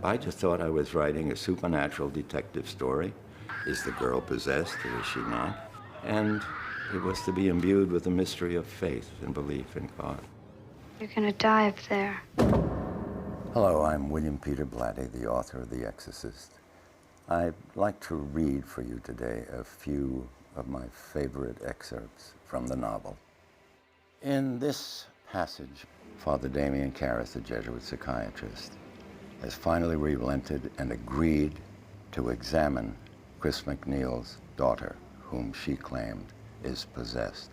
I just thought I was writing a supernatural detective story. Is the girl possessed or is she not? And it was to be imbued with the mystery of faith and belief in God. You're gonna die up there. Hello, I'm William Peter Blatty, the author of The Exorcist. I'd like to read for you today a few of my favorite excerpts from the novel. In this passage, Father Damien Karras, the Jesuit psychiatrist, has finally relented and agreed to examine Chris McNeil's daughter, whom she claimed is possessed.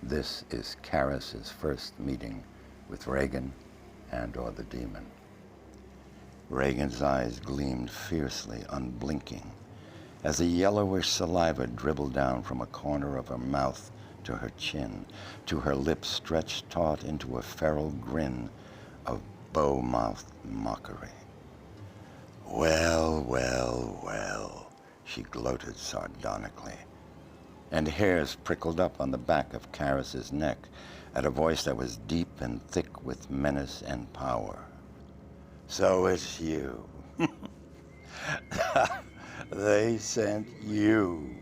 This is Karras's first meeting with Regan and/or the demon. Regan's eyes gleamed fiercely, unblinking, as a yellowish saliva dribbled down from a corner of her mouth to her chin, to her lips stretched taut into a feral grin of bow-mouthed mockery. Well, well, well, she gloated sardonically, and hairs prickled up on the back of Karras's neck at a voice that was deep and thick with menace and power. So it's you. They sent you,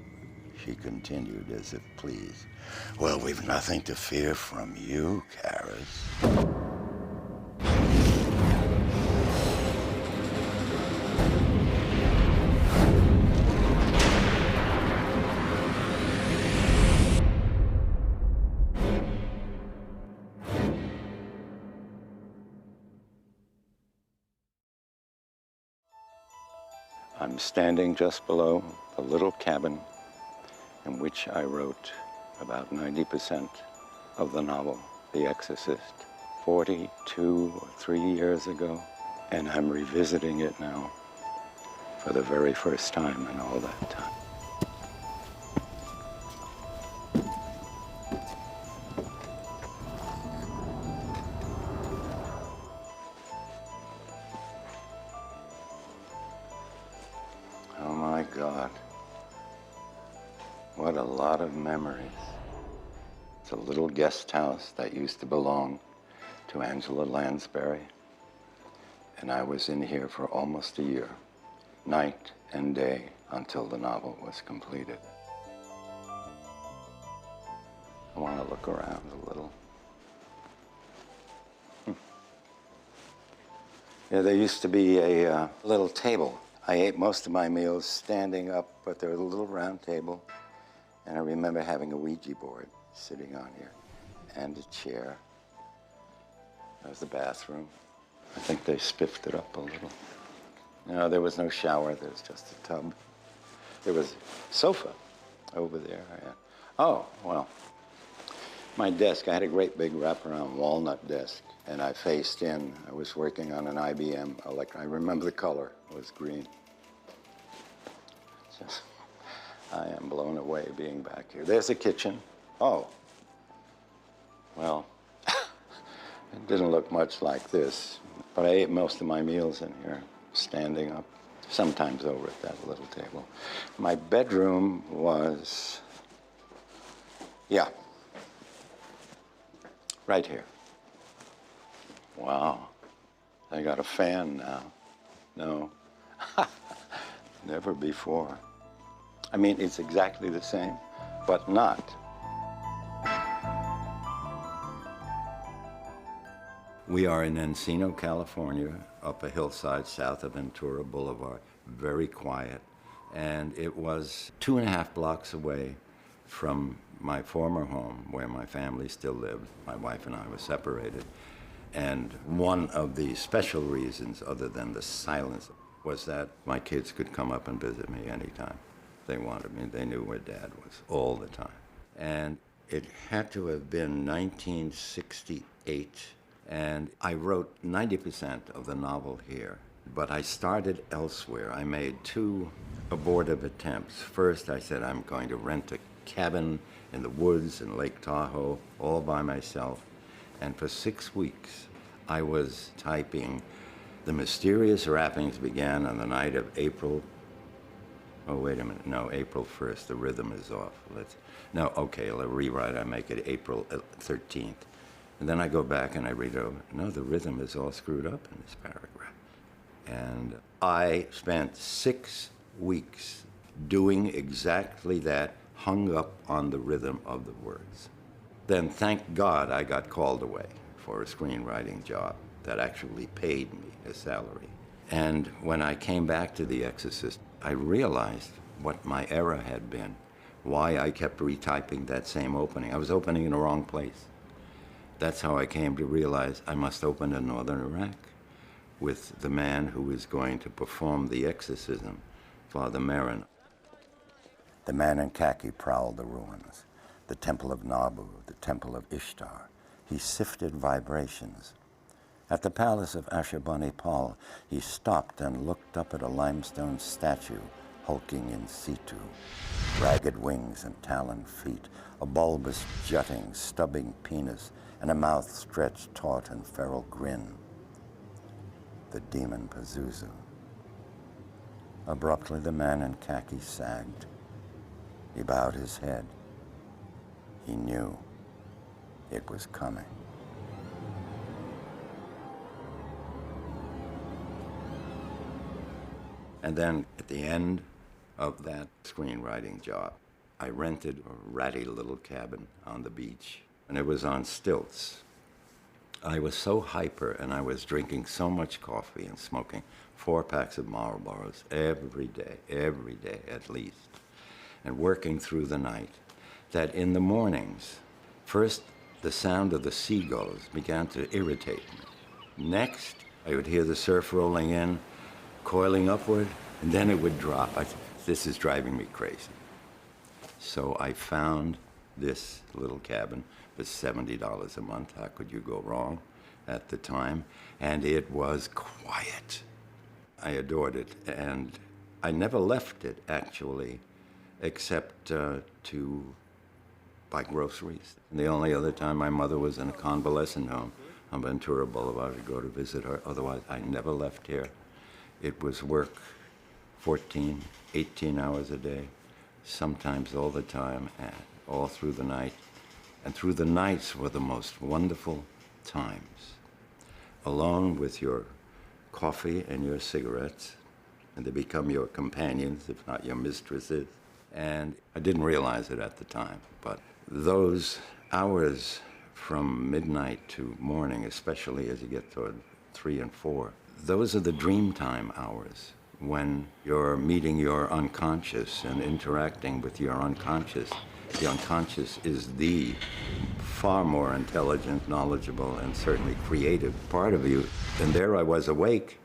she continued as if pleased. Well, we've nothing to fear from you, Karras. I'm standing just below the little cabin in which I wrote about 90% of the novel, The Exorcist, 42 or 3 years ago, and I'm revisiting it now for the very first time in all that time. Oh my God, what a lot of memories. It's a little guest house that used to belong to Angela Lansbury, and I was in here for almost a year, night and day, until the novel was completed. I want to look around a little. Yeah, there used to be a little table. I ate most of my meals standing up, but there was a little round table, and I remember having a Ouija board sitting on here, and a chair. That was the bathroom. I think they spiffed it up a little. No, there was no shower, there was just a tub. There was a sofa over there. Oh, well, my desk, I had a great big wraparound walnut desk, and I faced in. I was working on an IBM. I remember the color, it was green. Just, I am blown away being back here. There's the kitchen. Oh, well, it didn't look much like this, but I ate most of my meals in here, standing up, sometimes over at that little table. My bedroom was, yeah, right here. Wow, I got a fan now. No, never before. I mean, it's exactly the same, but not. We are in Encino, California, up a hillside south of Ventura Boulevard, very quiet. And it was 2.5 blocks away from my former home where my family still lived. My wife and I were separated. And one of the special reasons, other than the silence, was that my kids could come up and visit me anytime they wanted me. They knew where Dad was all the time. And it had to have been 1968, and I wrote 90% of the novel here, but I started elsewhere. I made 2 abortive attempts. First, I said I'm going to rent a cabin in the woods in Lake Tahoe, all by myself. And for 6 weeks, I was typing. The mysterious rappings began on the night of April. Oh, wait a minute. No, April 1st. The rhythm is off. Okay, I'll rewrite. I make it April 13th. And then I go back and I read over. No, the rhythm is all screwed up in this paragraph. And I spent 6 weeks doing exactly that, hung up on the rhythm of the words. Then, thank God, I got called away for a screenwriting job that actually paid me a salary. And when I came back to The Exorcist, I realized what my error had been, why I kept retyping that same opening. I was opening in the wrong place. That's how I came to realize I must open in northern Iraq with the man who is going to perform the exorcism, Father Marin. The man in khaki prowled the ruins, the temple of Nabu, the temple of Ishtar. He sifted vibrations. At the palace of Ashurbanipal, he stopped and looked up at a limestone statue hulking in situ, ragged wings and taloned feet, a bulbous jutting, stubbing penis, and a mouth stretched taut in feral grin. The demon Pazuzu. Abruptly, the man in khaki sagged. He bowed his head. He knew it was coming. And then at the end of that screenwriting job, I rented a ratty little cabin on the beach, and it was on stilts. I was so hyper, and I was drinking so much coffee and smoking 4 packs of Marlboros every day at least, and working through the night, that in the mornings, first the sound of the seagulls began to irritate me. Next, I would hear the surf rolling in, coiling upward, and then it would drop. This is driving me crazy. So I found this little cabin for $70 a month. How could you go wrong at the time? And it was quiet. I adored it, and I never left it, actually, except to buy groceries. And the only other time my mother was in a convalescent home on Ventura Boulevard to go to visit her. Otherwise, I never left here. It was work 14, 18 hours a day, sometimes all the time, and all through the night. And through the nights were the most wonderful times, alone with your coffee and your cigarettes, and they become your companions, if not your mistresses. And I didn't realize it at the time, but those hours from midnight to morning, especially as you get toward 3 and 4, those are the dream time hours, when you're meeting your unconscious and interacting with your unconscious. The unconscious is the far more intelligent, knowledgeable, and certainly creative part of you. And there I was awake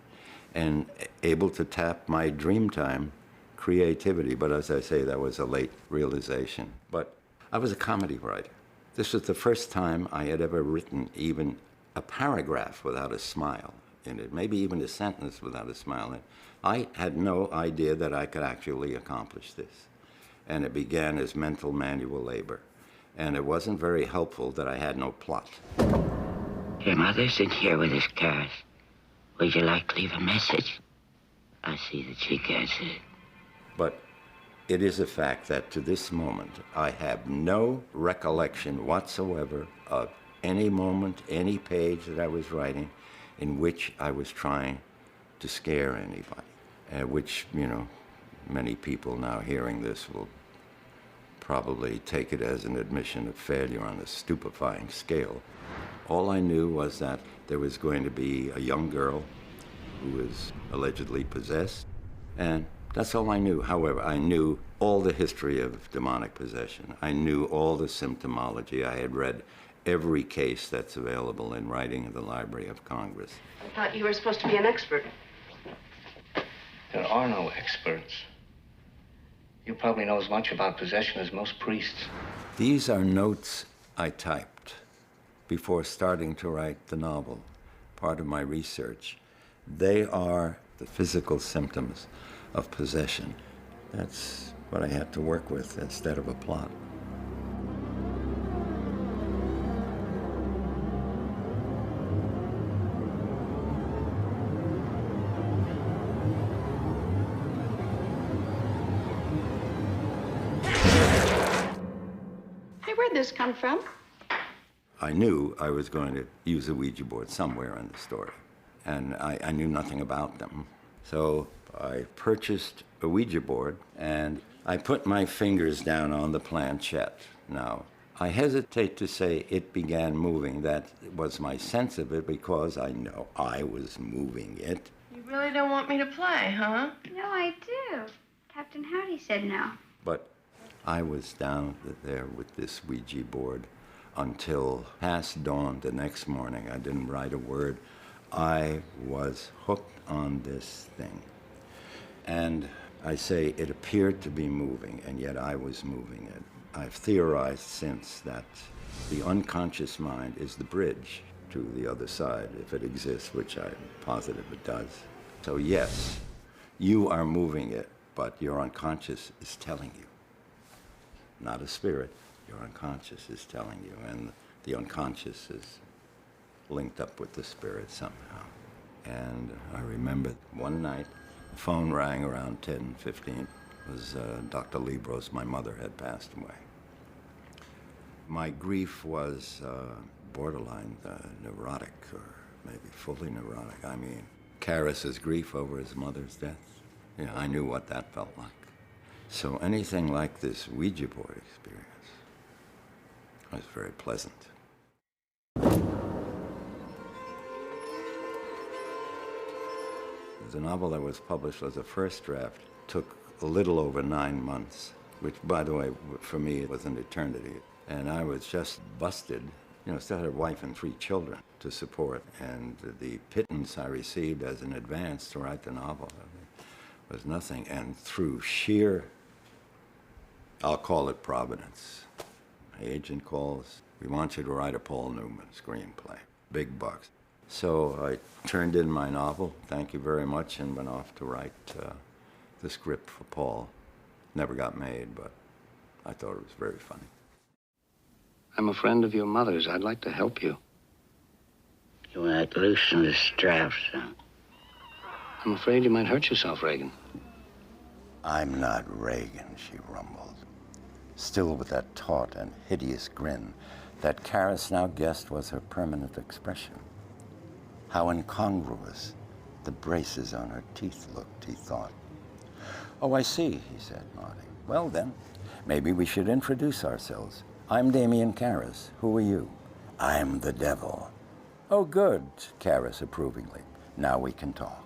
and able to tap my dreamtime creativity. But as I say, that was a late realization. But I was a comedy writer. This was the first time I had ever written even a paragraph without a smile in it, maybe even a sentence without a smile in it. I had no idea that I could actually accomplish this. And it began as mental manual labor. And it wasn't very helpful that I had no plot. Your mother's in here with his cars. Would you like to leave a message? I see that she gets it. But it is a fact that to this moment, I have no recollection whatsoever of any moment, any page that I was writing in which I was trying to scare anybody. Which, many people now hearing this will probably take it as an admission of failure on a stupefying scale. All I knew was that there was going to be a young girl who was allegedly possessed, and that's all I knew. However, I knew all the history of demonic possession. I knew all the symptomology. I had read every case that's available in writing in the Library of Congress. I thought you were supposed to be an expert. There are no experts. You probably know as much about possession as most priests. These are notes I typed before starting to write the novel, part of my research. They are the physical symptoms of possession. That's what I had to work with instead of a plot. Where'd this come from? I knew I was going to use a Ouija board somewhere in the story. and I knew nothing about them. So I purchased a Ouija board, and I put my fingers down on the planchette. Now, I hesitate to say it began moving. That was my sense of it because I know I was moving it. You really don't want me to play, huh? No, I do. Captain Howdy said no. But I was down there with this Ouija board until past dawn the next morning. I didn't write a word. I was hooked on this thing. And I say it appeared to be moving, and yet I was moving it. I've theorized since that the unconscious mind is the bridge to the other side, if it exists, which I'm positive it does. So yes, you are moving it, but your unconscious is telling you. Not a spirit, your unconscious is telling you, and the unconscious is linked up with the spirit somehow. And I remember one night, the phone rang around 10:15. It was Dr. Libros. My mother had passed away. My grief was borderline neurotic, or maybe fully neurotic. I mean, Karas's grief over his mother's death. Yeah, I knew what that felt like. So anything like this Ouija board experience was very pleasant. The novel that was published as a first draft took a little over 9 months, which, by the way, for me was an eternity. And I was just busted. You know, still had a wife and 3 children to support. And the pittance I received as an advance to write the novel was nothing. And through sheer, I'll call it providence, my agent calls, "We want you to write a Paul Newman screenplay, big bucks." So I turned in my novel, thank you very much, and went off to write the script for Paul. Never got made, but I thought it was very funny. I'm a friend of your mother's. I'd like to help you. You want to loosen the straps, huh? I'm afraid you might hurt yourself, Reagan. "I'm not Reagan," she rumbled, still with that taut and hideous grin that Karas now guessed was her permanent expression. How incongruous the braces on her teeth looked, he thought. "Oh, I see," he said, nodding. "Well, then, maybe we should introduce ourselves. I'm Damien Karas. Who are you?" "I'm the devil." "Oh, good," Karas approvingly. "Now we can talk."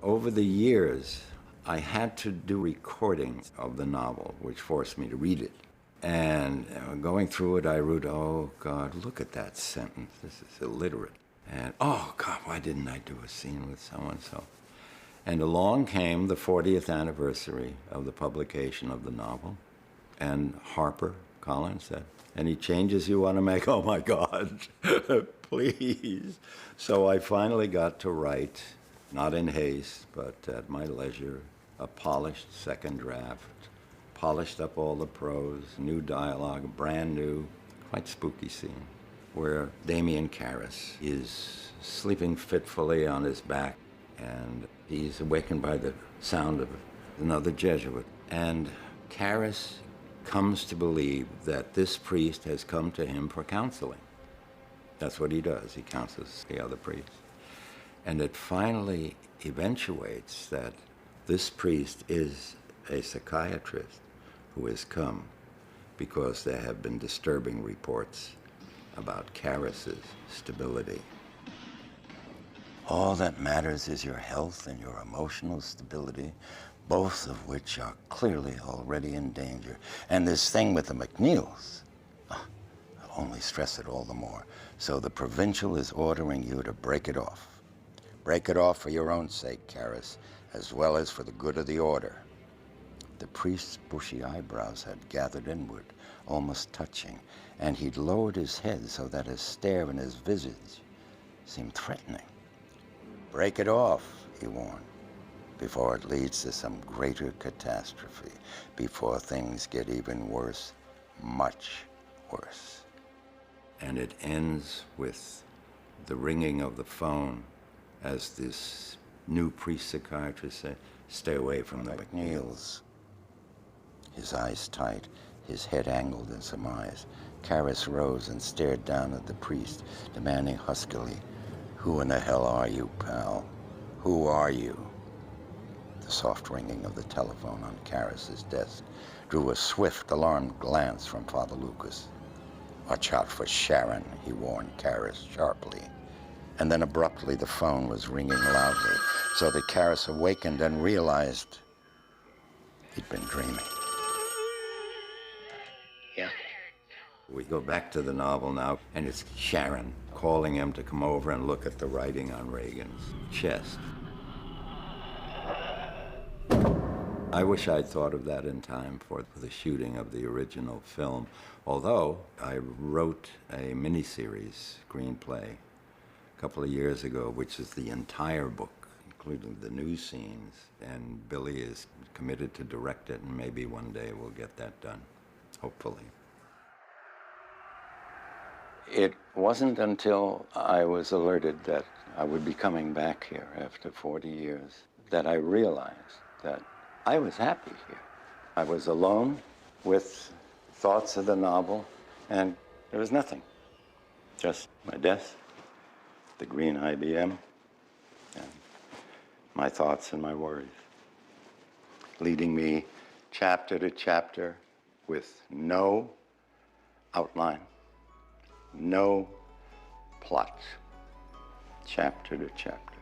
Over the years, I had to do recordings of the novel, which forced me to read it. And going through it, I wrote, "Oh, God, look at that sentence. This is illiterate." And, "Oh, God, why didn't I do a scene with so-and-so?" And along came the 40th anniversary of the publication of the novel. And Harper Collins said, "Any changes you want to make?" "Oh, my God, please." So I finally got to write, not in haste, but at my leisure, a polished second draft, polished up all the prose, new dialogue, brand new, quite spooky scene, where Damien Karas is sleeping fitfully on his back, and he's awakened by the sound of another Jesuit. And Karas comes to believe that this priest has come to him for counseling. That's what he does. He counsels the other priests. And it finally eventuates that this priest is a psychiatrist who has come because there have been disturbing reports about Karas's stability. "All that matters is your health and your emotional stability, both of which are clearly already in danger. And this thing with the McNeils, I'll only stress it all the more. So the provincial is ordering you to break it off. Break it off for your own sake, Karas, as well as for the good of the order." The priest's bushy eyebrows had gathered inward, almost touching, and he'd lowered his head so that his stare and his visage seemed threatening. "Break it off," he warned, "before it leads to some greater catastrophe, before things get even worse, much worse." And it ends with the ringing of the phone as this new priest psychiatrist said, "Stay away from the McNeils." His eyes tight, his head angled in surmise, Karas rose and stared down at the priest, demanding huskily, Who in the hell are you, pal? Who are you? The soft ringing of the telephone on Karras's desk drew a swift, alarmed glance from Father Lucas. "Watch out for Sharon," he warned Karras sharply. And then abruptly the phone was ringing loudly, so that Karras awakened and realized he'd been dreaming. Yeah. We go back to the novel now, and it's Sharon calling him to come over and look at the writing on Reagan's chest. I wish I'd thought of that in time for the shooting of the original film, although I wrote a miniseries screenplay a couple of years ago, which is the entire book, including the new scenes, and Billy is committed to direct it, and maybe one day we'll get that done, hopefully. It wasn't until I was alerted that I would be coming back here after 40 years that I realized that I was happy here. I was alone with thoughts of the novel, and there was nothing. Just my desk, the green IBM, and my thoughts and my worries, leading me chapter to chapter with no outline, no plot, chapter to chapter,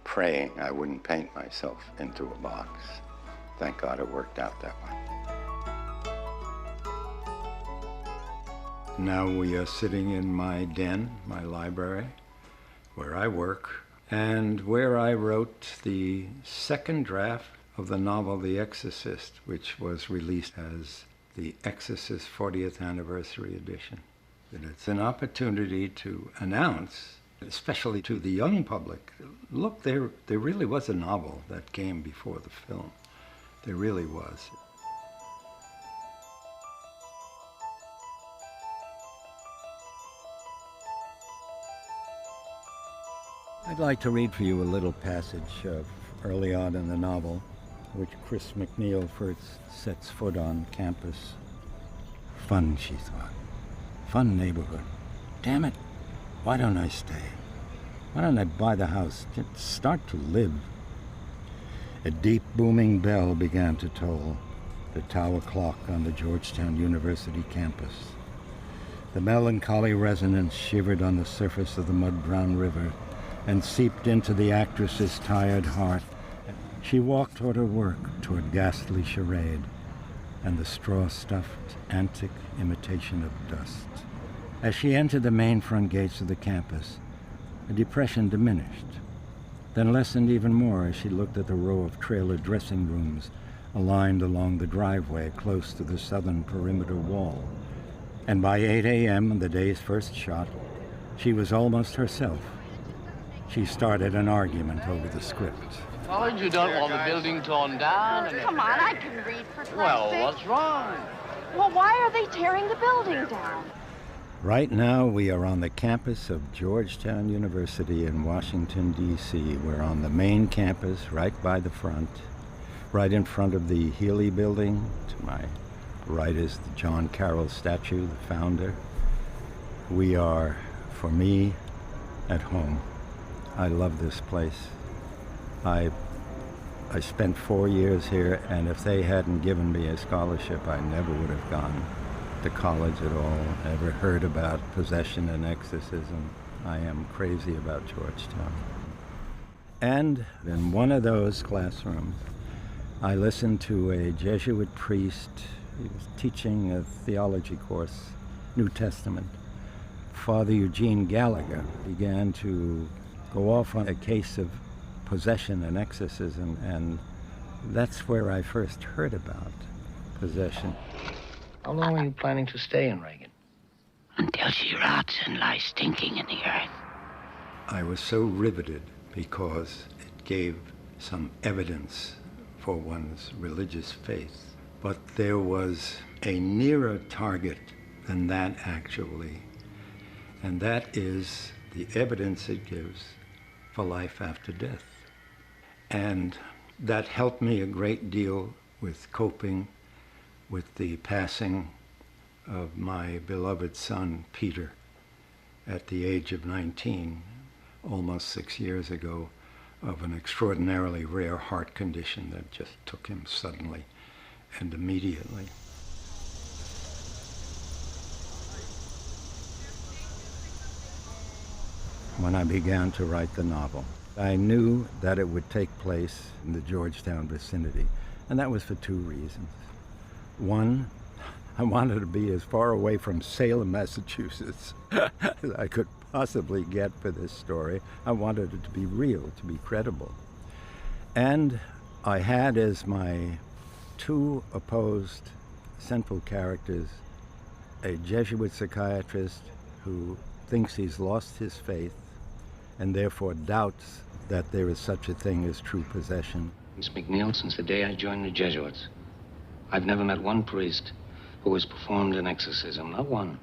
praying I wouldn't paint myself into a box. Thank God it worked out that way. Now we are sitting in my den, my library, where I work, and where I wrote the second draft of the novel The Exorcist, which was released as the Exorcist 40th Anniversary Edition. And it's an opportunity to announce, especially to the young public, look, there really was a novel that came before the film. There really was. I'd like to read for you a little passage early on in the novel, which Chris McNeil first sets foot on campus. Fun, she thought. Fun neighborhood. Damn it, why don't I stay? Why don't I buy the house? Just start to live. A deep booming bell began to toll, the tower clock on the Georgetown University campus. The melancholy resonance shivered on the surface of the mud-brown river and seeped into the actress's tired heart. She walked toward her work, toward ghastly charade, and the straw-stuffed, antic imitation of dust. As she entered the main front gates of the campus, a depression diminished, then lessened even more as she looked at the row of trailer dressing rooms aligned along the driveway close to the southern perimeter wall. And by 8 a.m., the day's first shot, she was almost herself. She started an argument over the script. Oh, you don't want the building torn down? And Come on, I can read for Christ's well, sake. what's wrong? Well, why are they tearing the building down? Right now, we are on the campus of Georgetown University in Washington, D.C. We're on the main campus, right by the front, right in front of the Healy Building. To my right is the John Carroll statue, the founder. We are, for me, at home. I love this place. I spent 4 years here, and if they hadn't given me a scholarship, I never would have gone to college at all, ever heard about possession and exorcism. I am crazy about Georgetown. And in one of those classrooms, I listened to a Jesuit priest. He was teaching a theology course, New Testament. Father Eugene Gallagher began to go off on a case of possession and exorcism, and that's where I first heard about possession. How long are you planning to stay in Reagan? Until she rots and lies stinking in the earth. I was so riveted because it gave some evidence for one's religious faith. But there was a nearer target than that, actually, and that is the evidence it gives for life after death. And that helped me a great deal with coping with the passing of my beloved son, Peter, at the age of 19. almost 6 years ago of an extraordinarily rare heart condition that just took him suddenly and immediately. When I began to write the novel, I knew that it would take place in the Georgetown vicinity, and that was for two reasons. One, I wanted to be as far away from Salem, Massachusetts as I could possibly get for this story. I wanted it to be real, to be credible. And I had as my two opposed central characters a Jesuit psychiatrist who thinks he's lost his faith and therefore doubts that there is such a thing as true possession. Miss McNeil, since the day I joined the Jesuits, I've never met one priest who has performed an exorcism, not one.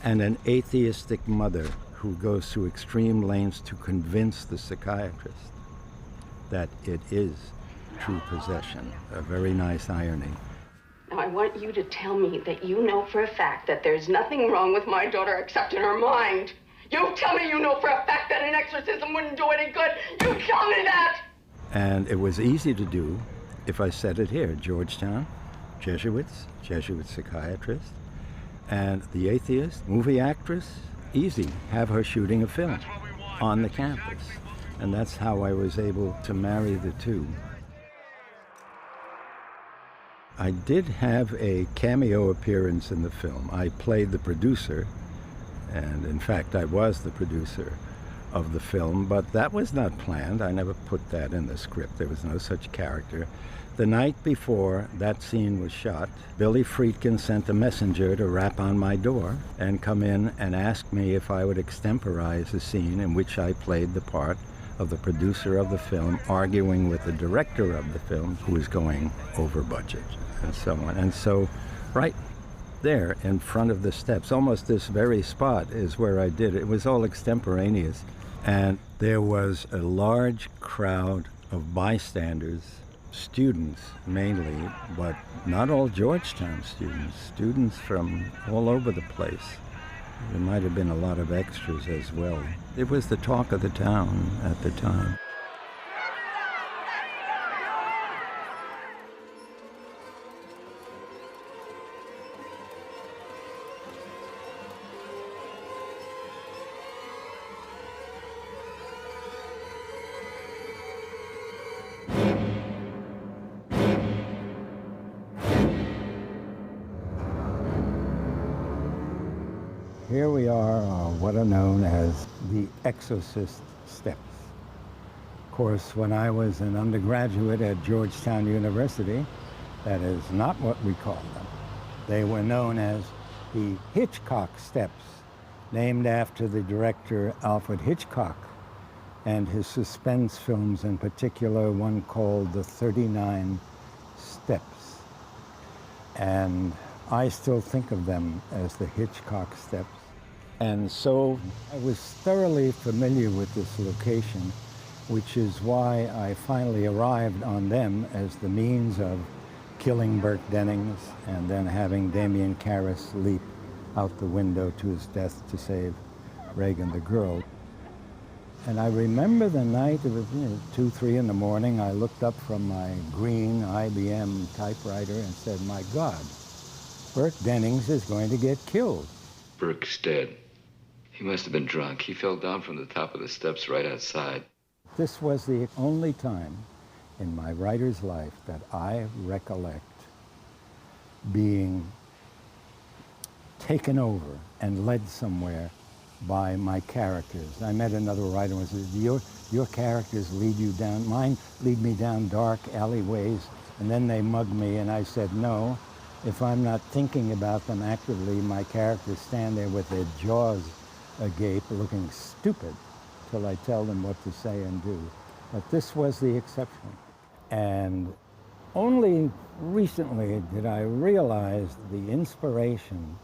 And an atheistic mother who goes to extreme lengths to convince the psychiatrist that it is true possession. A very nice irony. Now, I want you to tell me that you know for a fact that there's nothing wrong with my daughter except in her mind. You tell me you know for a fact that an exorcism wouldn't do any good. You tell me that! And it was easy to do if I said it here. Georgetown, Jesuits, Jesuit psychiatrist, and the atheist, movie actress, easy. Have her shooting a film on the campus. And that's how I was able to marry the two. I did have a cameo appearance in the film. I played the producer, and in fact I was the producer of the film, but that was not planned. I never put that in the script. There was no such character. The night before that scene was shot, Billy Friedkin sent a messenger to rap on my door and come in and ask me if I would extemporize a scene in which I played the part of the producer of the film arguing with the director of the film who was going over budget and so on. And so right there in front of the steps, almost this very spot is where I did it. It was all extemporaneous. And there was a large crowd of bystanders, students mainly, but not all Georgetown students, students from all over the place. There might have been a lot of extras as well. It was the talk of the town at the time. Here we are on what are known as the Exorcist steps. Of course, when I was an undergraduate at Georgetown University, that is not what we called them. They were known as the Hitchcock steps, named after the director Alfred Hitchcock and his suspense films, in particular one called The 39 Steps. And I still think of them as the Hitchcock steps. And so I was thoroughly familiar with this location, which is why I finally arrived on them as the means of killing Burke Dennings and then having Damien Karras leap out the window to his death to save Reagan the girl. And I remember the night, it was 2, 3 in the morning, I looked up from my green IBM typewriter and said, my God, Burke Dennings is going to get killed. Burke's dead. He must have been drunk. He fell down from the top of the steps right outside. This was the only time in my writer's life that I recollect being taken over and led somewhere by my characters. I met another writer and said, your characters lead you down, mine lead me down dark alleyways, and then they mug me, and I said, no, if I'm not thinking about them actively, my characters stand there with their jaws agape, looking stupid, till I tell them what to say and do. But this was the exception. And only recently did I realize the inspiration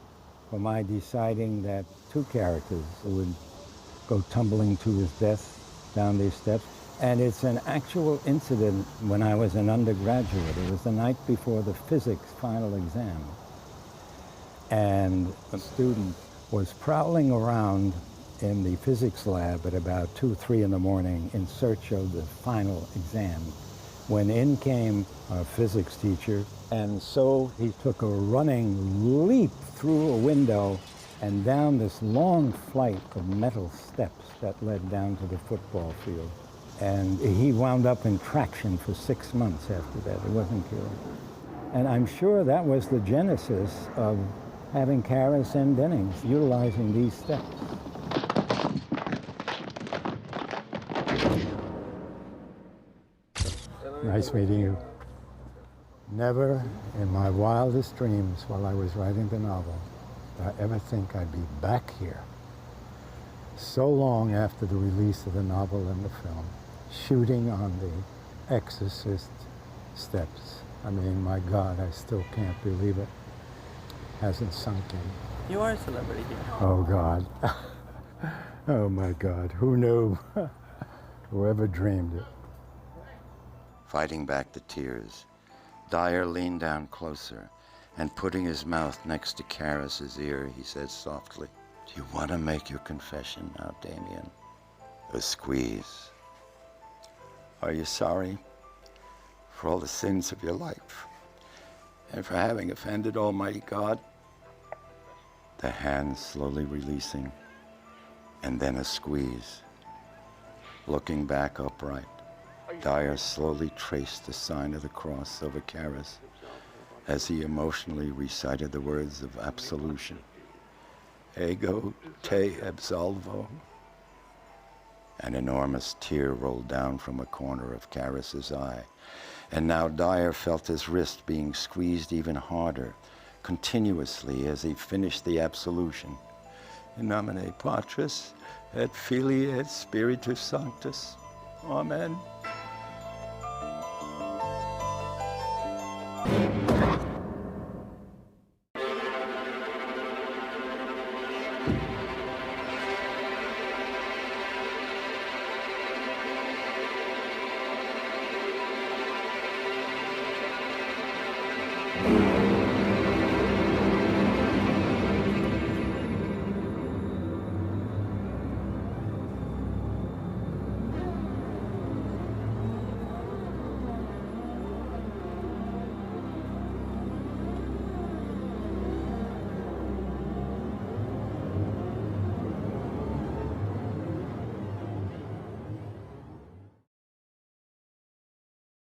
for my deciding that two characters would go tumbling to his death down these steps. And it's an actual incident when I was an undergraduate. It was the night before the physics final exam. And a student was prowling around in the physics lab at about 2, 3 in the morning in search of the final exam, when in came our physics teacher, and so he took a running leap through a window and down this long flight of metal steps that led down to the football field. And he wound up in traction for 6 months after that. He wasn't cured. And I'm sure that was the genesis of having Karras and Dennings utilizing these steps. Nice meeting you. Never in my wildest dreams while I was writing the novel did I ever think I'd be back here so long after the release of the novel and the film, shooting on the Exorcist steps. I mean, my God, I still can't believe it. Hasn't sunk in. You are a celebrity here. Oh, God. Oh, my God. Who knew? Whoever dreamed it? Fighting back the tears, Dyer leaned down closer, and putting his mouth next to Karras's ear, he said softly, "Do you want to make your confession now, Damien?" A squeeze. "Are you sorry for all the sins of your life and for having offended Almighty God?" The hand slowly releasing, and then a squeeze. Looking back upright, Dyer slowly traced the sign of the cross over Karras as he emotionally recited the words of absolution. Ego te absolvo. An enormous tear rolled down from a corner of Karras's eye, and now Dyer felt his wrist being squeezed even harder, continuously as he finished the absolution. In nomine Patris et Filii et Spiritus Sanctus. Amen.